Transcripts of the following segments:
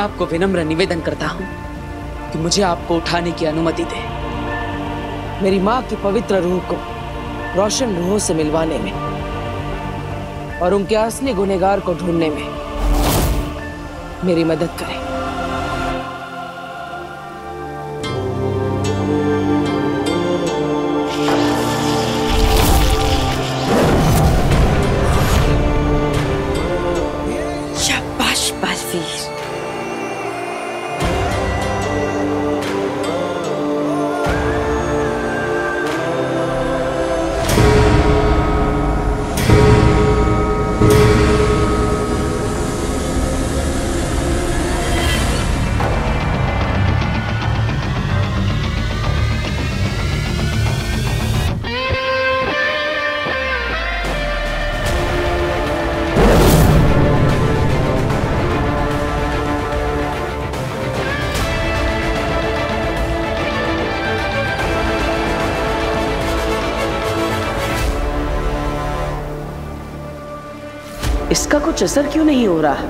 आपको विनम्र निवेदन करता हूं कि मुझे आपको उठाने की अनुमति दे। मेरी माँ की पवित्र रूह को रोशन रूहों से मिलवाने में और उनके असली गुनहगार को ढूंढने में मेरी मदद करें। शाबाश बालवीर। इसका कुछ असर क्यों नहीं हो रहा?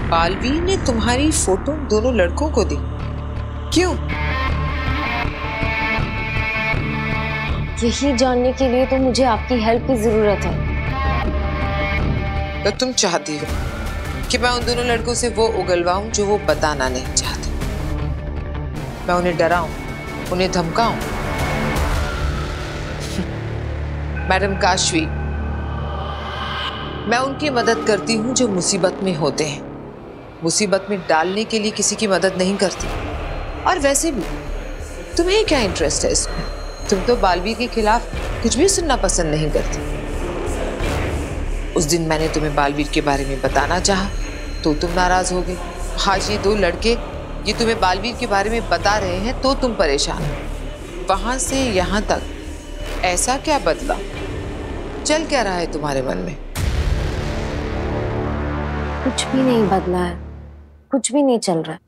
बालवीर ने तुम्हारी फोटो दोनों लड़कों को दी, क्यों? यही जानने के लिए तो मुझे आपकी हेल्प की जरूरत है। तो तुम चाहती हो कि मैं उन दोनों लड़कों से वो उगलवाऊं जो वो बताना नहीं चाहते? मैं उन्हें डराऊं, उन्हें धमकाऊं? मैडम काशवी, मैं उनकी मदद करती हूं जो मुसीबत में होते हैं, मुसीबत में डालने के लिए किसी की मदद नहीं करती। और वैसे भी तुम्हें क्या इंटरेस्ट है इसमें? तुम तो बालवीर के खिलाफ कुछ भी सुनना पसंद नहीं करती। उस दिन मैंने तुम्हें बालवीर के बारे में बताना चाहा तो तुम नाराज हो गए। आज ये दो लड़के ये तुम्हें बालवीर के बारे में बता रहे हैं तो तुम परेशान हो। वहां से यहाँ तक ऐसा क्या बदला? चल क्या रहा है तुम्हारे मन में? कुछ भी नहीं बदला है, कुछ भी नहीं चल रहा है।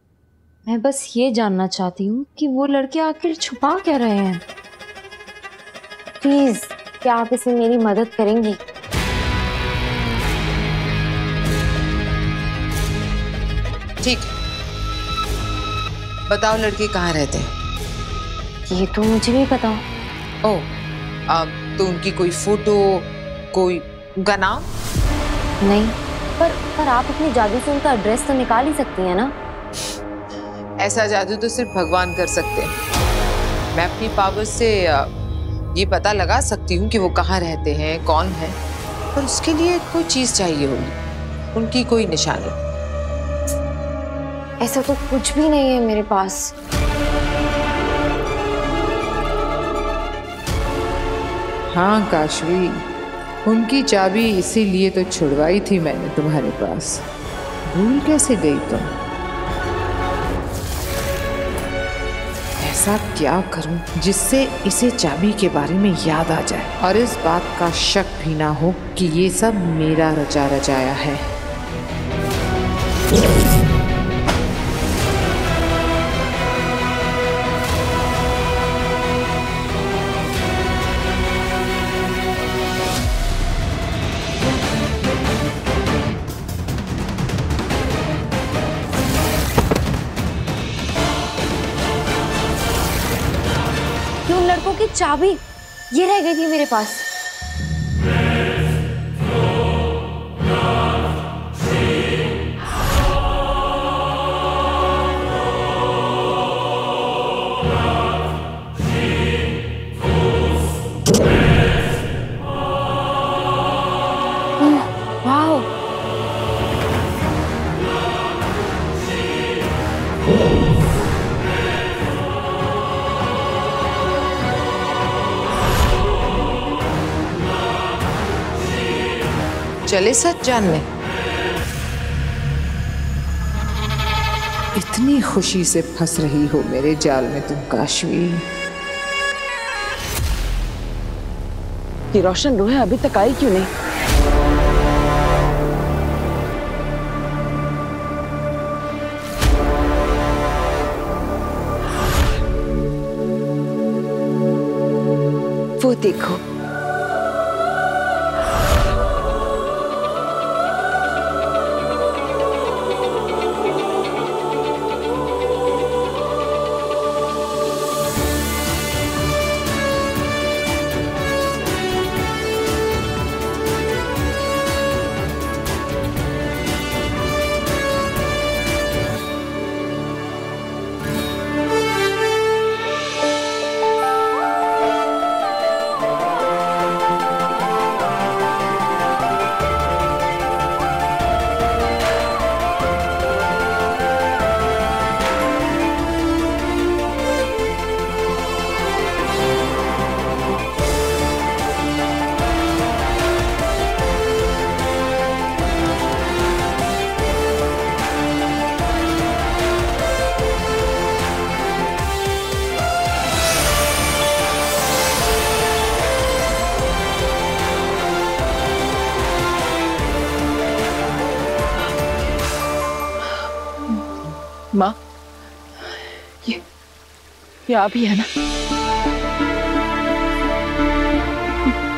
मैं बस ये जानना चाहती हूँ कि वो लड़के आखिर छुपा क्या रहे हैं। प्लीज, क्या आप इसमें मेरी मदद करेंगी? ठीक है, बताओ लड़के कहाँ रहते हैं? ये तो मुझे भी पता। ओह, तो उनकी कोई फोटो, कोई उनका नाम? नहीं, पर आप अपनी जादू से उनका एड्रेस तो निकाल ही सकती हैं ना? ऐसा जादू तो सिर्फ भगवान कर सकते हैं। मैं अपनी पावर से ये पता लगा सकती हूँ कि वो कहाँ रहते हैं, कौन है, पर उसके लिए कोई चीज चाहिए होगी, उनकी कोई निशानी। ऐसा तो कुछ भी नहीं है मेरे पास। हाँ काशवी, उनकी चाबी इसीलिए तो छुड़वाई थी मैंने तुम्हारे पास। भूल कैसे गई तुम? ऐसा क्या करूं जिससे इसे चाबी के बारे में याद आ जाए और इस बात का शक भी ना हो कि ये सब मेरा रचा रचाया है। उन लड़कों की चाबी ये रह गई थी मेरे पास। वाह, चले सच जानने? इतनी खुशी से फंस रही हो मेरे जाल में तुम काशवी। कि रोशन रूहें अभी तक आई क्यों नहीं? वो देखो, माँ, ये आप ही है ना?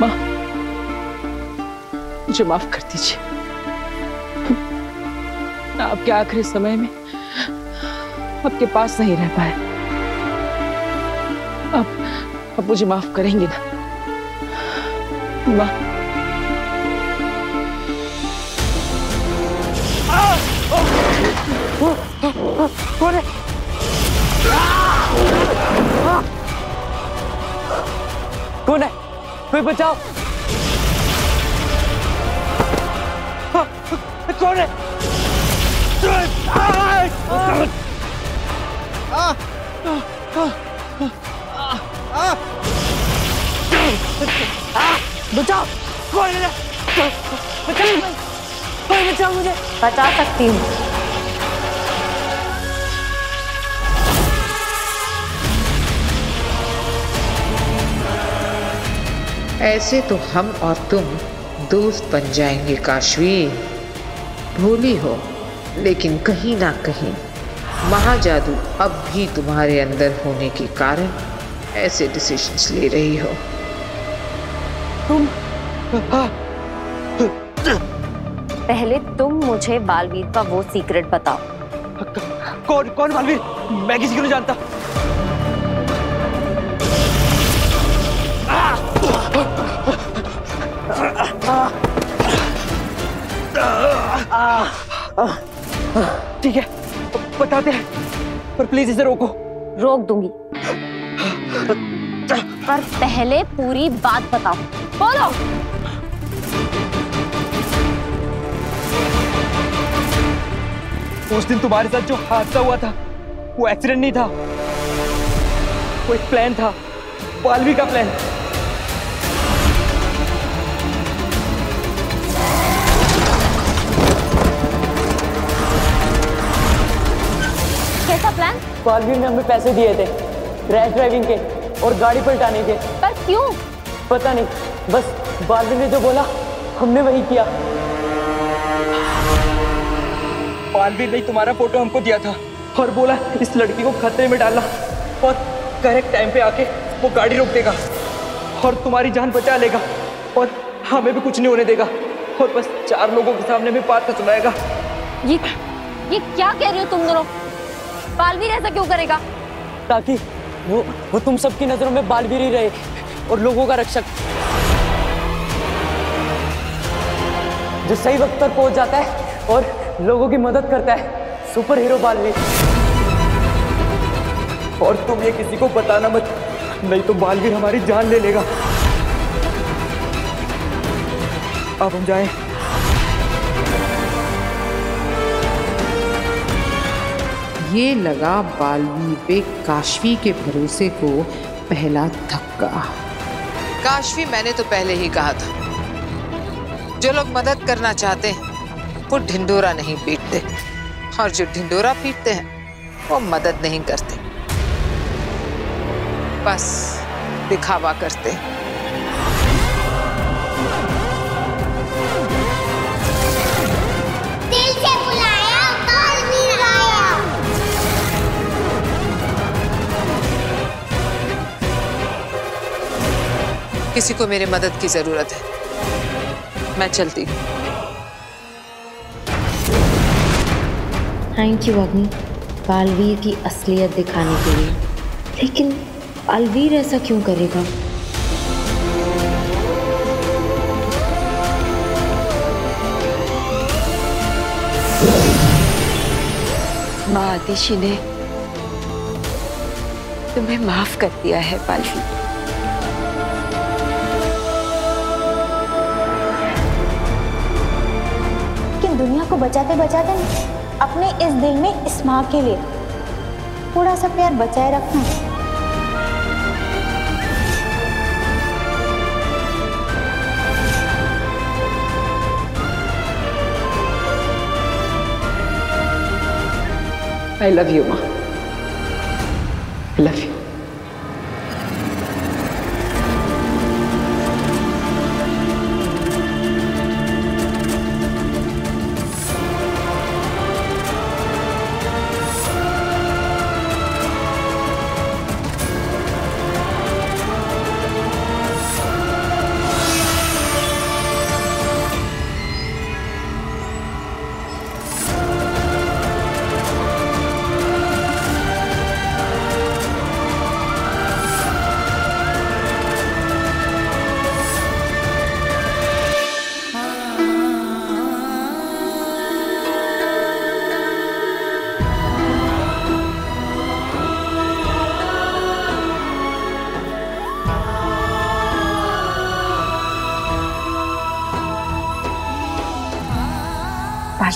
माँ, मुझे माफ कर दीजिए। मैं आपके आखिरी समय में आपके पास नहीं रह पाया। आप मुझे माफ करेंगे ना माँ? कौन है? कौन है? कोई बचाओ! कौन है? बचाओ! कौन है? बचाओ! कोई बचाओ मुझे! बचा सकती हूँ। ऐसे तो हम और तुम दोस्त बन जाएंगे काशवी। भोली हो, लेकिन कहीं ना कहीं महाजादू अब भी तुम्हारे अंदर होने के कारण ऐसे डिसीजंस ले रही हो। तुम पहले तुम मुझे बालवीर का वो सीक्रेट बताओ। कौन बालवीर? मैं किसी को नहीं जानता। ठीक है, बताते हैं, पर प्लीज इसे रोको। रोक दूंगी, पर पहले पूरी बात बताओ। बोलो। उस दिन तुम्हारे साथ जो हादसा हुआ था वो एक्सीडेंट नहीं था, वो एक प्लान था, बालवीर का प्लान। कैसा प्लान? बालवीर ने हमें पैसे दिए थे रैश ड्राइविंग के और गाड़ी पलटाने के। पर क्यों? पता नहीं, बस बालवीर ने जो बोला हमने वही किया। बालवीर ने तुम्हारा फोटो हमको दिया था और बोला इस लड़की को खतरे में डालना और करेक्ट टाइम पे आके वो गाड़ी रोक देगा और तुम्हारी जान बचा लेगा और हमें भी कुछ नहीं होने देगा और बस 4 लोगों के सामने में बात कर सुनाएगा। ये क्या कह रहे हो तुम दोनों? बालवीर ऐसा क्यों करेगा? ताकि वो तुम सबकी नजरों में बालवीर ही रहे और लोगों का रक्षक, जो सही वक्त पर पहुंच जाता है और लोगों की मदद करता है। Super hero Baalveer. और तुम ये किसी को बताना मत, नहीं तो बालवीर हमारी जान ले लेगा। अब हम जाएं। ये लगा बालवीर पे काशवी के भरोसे को पहला धक्का। काशवी, मैंने तो पहले ही कहा था, जो लोग मदद करना चाहते हैं वो ढिंडोरा नहीं पीटते और जो ढिंडोरा पीटते हैं वो मदद नहीं करते, बस दिखावा करते हैं। दिल से बुलाया, बालवीर आया। किसी को मेरी मदद की जरूरत है, मैं चलती हूँ। थैंक यू अग्नि, बालवीर की असलियत दिखाने के लिए। लेकिन बालवीर ऐसा क्यों करेगा? माँ आतिशी ने तुम्हें माफ कर दिया है बालवीर। लेकिन दुनिया को बचाते बचाते अपने इस दिल में इस माँ के लिए थोड़ा सा प्यार बचाए रखना है। I love you, माँ। I love you.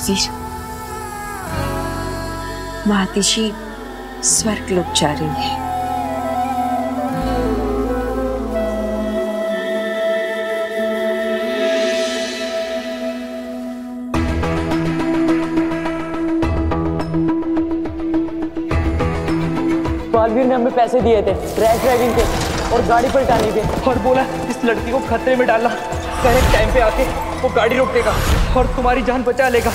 बालवीर, महातिशी स्वर्ग लोक जा रही है। बालवीर ने हमें पैसे दिए थे रैश ड्राइविंग के और गाड़ी पलटाने के, और बोला इस लड़की को खतरे में डालना, करेक्ट टाइम पे आके वो गाड़ी रोक देगा और तुम्हारी जान बचा लेगा।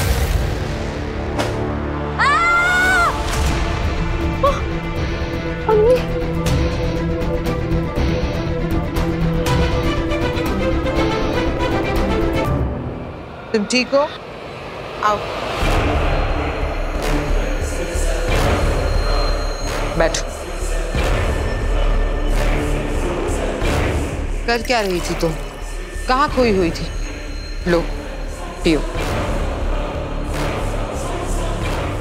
तुम ठीक हो? आओ बैठो। कर क्या रही थी तुम? कहाँ खोई हुई थी? लो पियो।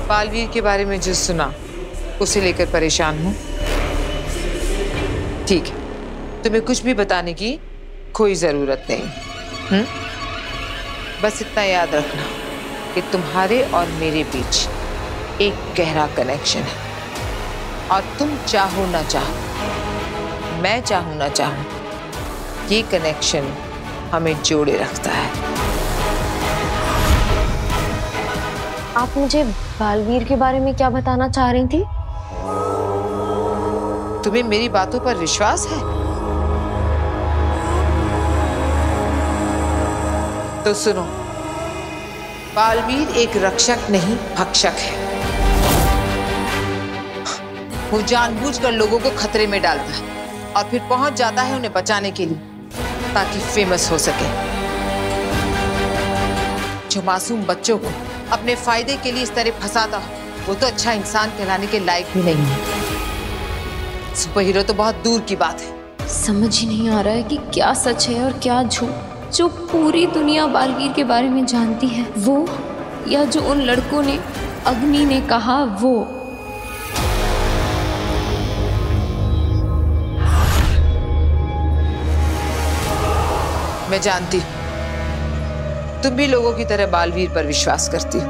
बालवीर के बारे में जो सुना उसे लेकर परेशान हूं। ठीक है, तुम्हें कुछ भी बताने की कोई जरूरत नहीं। बस इतना याद रखना कि तुम्हारे और मेरे बीच एक गहरा कनेक्शन है, और तुम चाहो ना चाहो, मैं चाहूं ना चाहूं, ये कनेक्शन हमें जोड़े रखता है। आप मुझे बालवीर के बारे में क्या बताना चाह रही थी? तुम्हें मेरी बातों पर विश्वास है? तो सुनो, बालवीर एक रक्षक नहीं भक्षक है। वो जानबूझकर लोगों को खतरे में डालता है और फिर पहुंच जाता है उन्हें बचाने के लिए, ताकि फेमस हो सके। जो मासूम बच्चों को अपने फायदे के लिए इस तरह फंसाता हो, वो तो अच्छा इंसान कहलाने के लायक भी नहीं है। सुपर हीरो तो बहुत दूर की बात है। समझ ही नहीं आ रहा है कि क्या सच है और क्या झूठ। जो पूरी दुनिया बालवीर के बारे में जानती है वो, या जो उन लड़कों ने, अग्नि ने कहा वो। मैं जानती हूं तुम भी लोगों की तरह बालवीर पर विश्वास करती हो।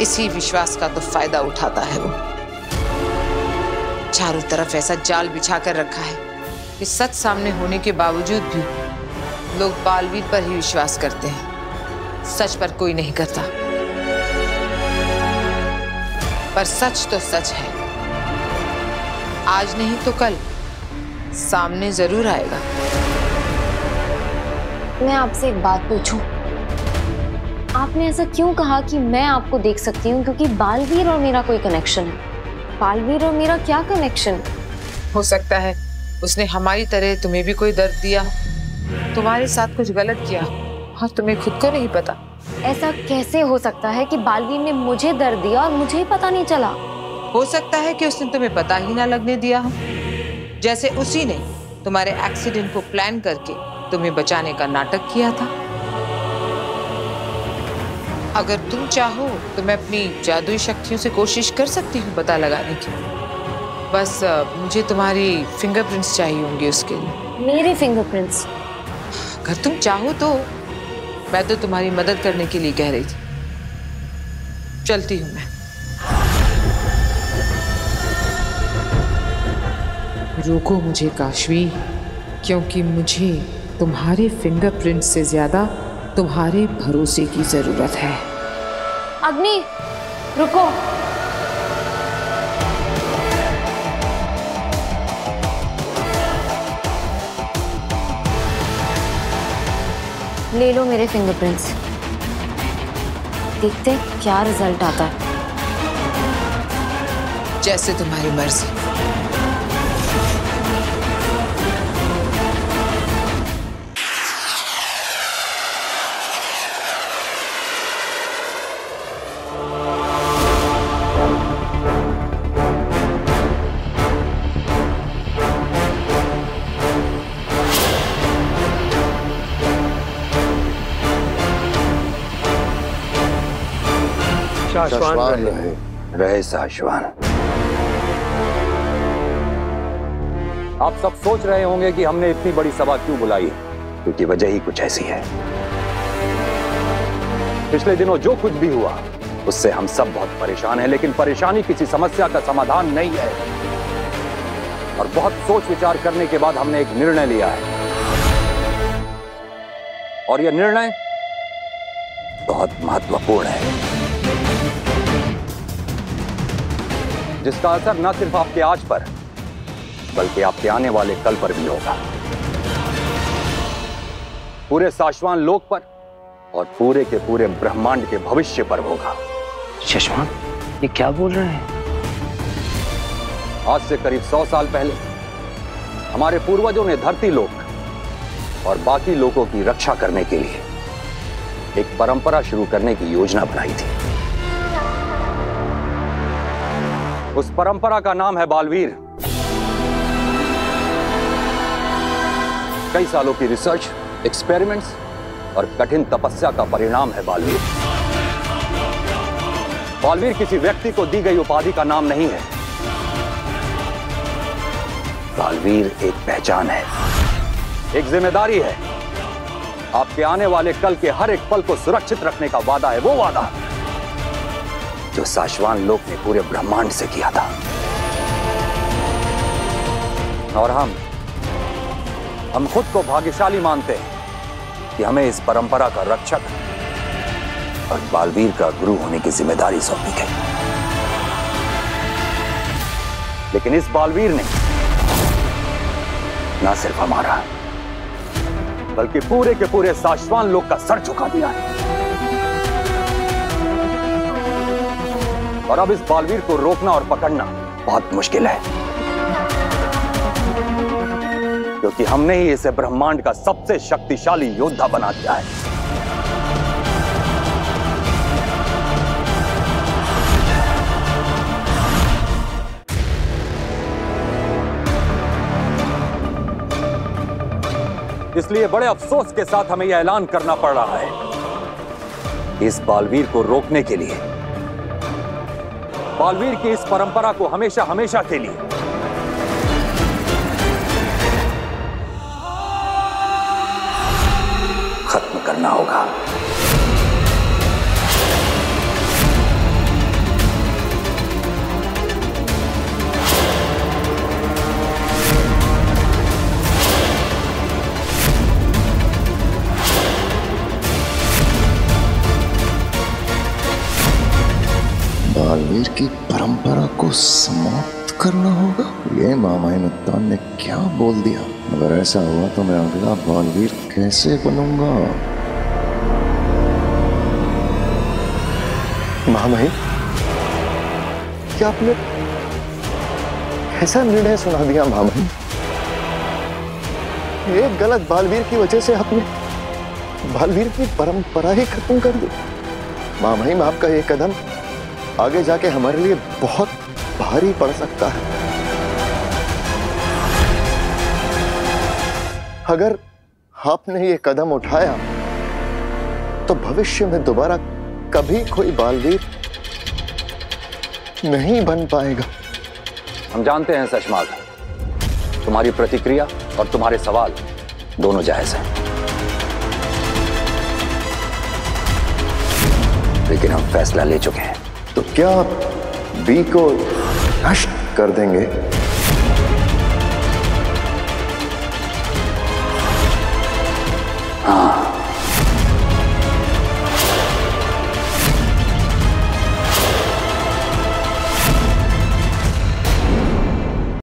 इसी विश्वास का तो फायदा उठाता है वो। चारों तरफ ऐसा जाल बिछा कर रखा है कि सच सामने होने के बावजूद भी लोग बालवीर पर ही विश्वास करते हैं, सच पर कोई नहीं करता। पर सच तो सच है, आज नहीं तो कल सामने जरूर आएगा। मैं आपसे एक बात पूछूं? आपने ऐसा क्यों कहा कि मैं आपको देख सकती हूँ क्योंकि बालवीर और मेरा कोई कनेक्शन है? बालवीर और मेरा क्या कनेक्शन? हो सकता है उसने हमारी तरह तुम्हें भी कोई दर्द दिया, तुम्हारे साथ कुछ गलत किया और तुम्हें खुद को नहीं पता। ऐसा कैसे हो सकता है कि बालवीर ने मुझे दर्द दिया और मुझे ही पता नहीं चला? हो सकता है कि उसने तुम्हें पता ही ना लगने दिया हो, जैसे उसी ने तुम्हारे एक्सीडेंट को प्लान करके तुम्हें बचाने का नाटक किया था। अगर तुम चाहो तो मैं अपनी जादुई शक्तियों से कोशिश कर सकती हूँ पता लगाने की। बस मुझे तुम्हारी फिंगरप्रिंट्स चाहिए होंगे उसके लिए। मेरे फिंगरप्रिंट्स? अगर तुम चाहो तो। मैं तो तुम्हारी मदद करने के लिए कह रही थी। चलती हूँ मैं। रोको मुझे काशवी, क्योंकि मुझे तुम्हारे फिंगरप्रिंट से ज्यादा तुम्हारे भरोसे की जरूरत है। अग्नि, रुको। ले लो मेरे फिंगरप्रिंट्स, देखते हैं क्या रिजल्ट आता है। जैसे तुम्हारी मर्जी। शाश्वान रहे शाश्वान। आप सब सोच रहे होंगे कि हमने इतनी बड़ी सभा क्यों बुलाई, क्योंकि वजह ही कुछ ऐसी है। पिछले दिनों जो कुछ भी हुआ उससे हम सब बहुत परेशान हैं, लेकिन परेशानी किसी समस्या का समाधान नहीं है। और बहुत सोच विचार करने के बाद हमने एक निर्णय लिया है, और यह निर्णय बहुत महत्वपूर्ण है, जिसका असर न सिर्फ आपके आज पर बल्कि आपके आने वाले कल पर भी होगा, पूरे साशवान लोक पर और पूरे के पूरे ब्रह्मांड के भविष्य पर होगा। शशवान, ये क्या बोल रहे हैं? आज से करीब 100 साल पहले हमारे पूर्वजों ने धरती लोक और बाकी लोगों की रक्षा करने के लिए एक परंपरा शुरू करने की योजना बनाई थी। उस परंपरा का नाम है बालवीर। कई सालों की रिसर्च, एक्सपेरिमेंट्स और कठिन तपस्या का परिणाम है बालवीर। बालवीर किसी व्यक्ति को दी गई उपाधि का नाम नहीं है। बालवीर एक पहचान है, एक जिम्मेदारी है। आपके आने वाले कल के हर एक पल को सुरक्षित रखने का वादा है, वो वादा जो साशवान लोक ने पूरे ब्रह्मांड से किया था। और हम खुद को भाग्यशाली मानते हैं कि हमें इस परंपरा का रक्षक और बालवीर का गुरु होने की जिम्मेदारी सौंपी गई। लेकिन इस बालवीर ने न सिर्फ हमारा बल्कि पूरे के पूरे साशवान लोक का सर झुका दिया है। और अब इस बालवीर को रोकना और पकड़ना बहुत मुश्किल है, क्योंकि हमने ही इसे ब्रह्मांड का सबसे शक्तिशाली योद्धा बना दिया है। इसलिए बड़े अफसोस के साथ हमें यह ऐलान करना पड़ रहा है, इस बालवीर को रोकने के लिए, बालवीर की इस परंपरा को हमेशा हमेशा के लिए खत्म करना होगा। बालवीर की परंपरा को समाप्त करना होगा। ये मामाइनुत्तान ने क्या बोल दिया? अगर ऐसा हुआ तो मैं अगला बालवीर कैसे बनूंगा? मामाई, क्या आपने ऐसा निर्णय सुना दिया? मामाई, एक गलत बालवीर की वजह से आपने बालवीर की परंपरा ही खत्म कर दी। मामाई, आपका ये कदम आगे जाके हमारे लिए बहुत भारी पड़ सकता है। अगर आपने ये कदम उठाया तो भविष्य में दोबारा कभी कोई बालवीर नहीं बन पाएगा। हम जानते हैं सशमाग, तुम्हारी प्रतिक्रिया और तुम्हारे सवाल दोनों जायज हैं, लेकिन हम फैसला ले चुके हैं। तो क्या आप बी को नष्ट कर देंगे? हाँ,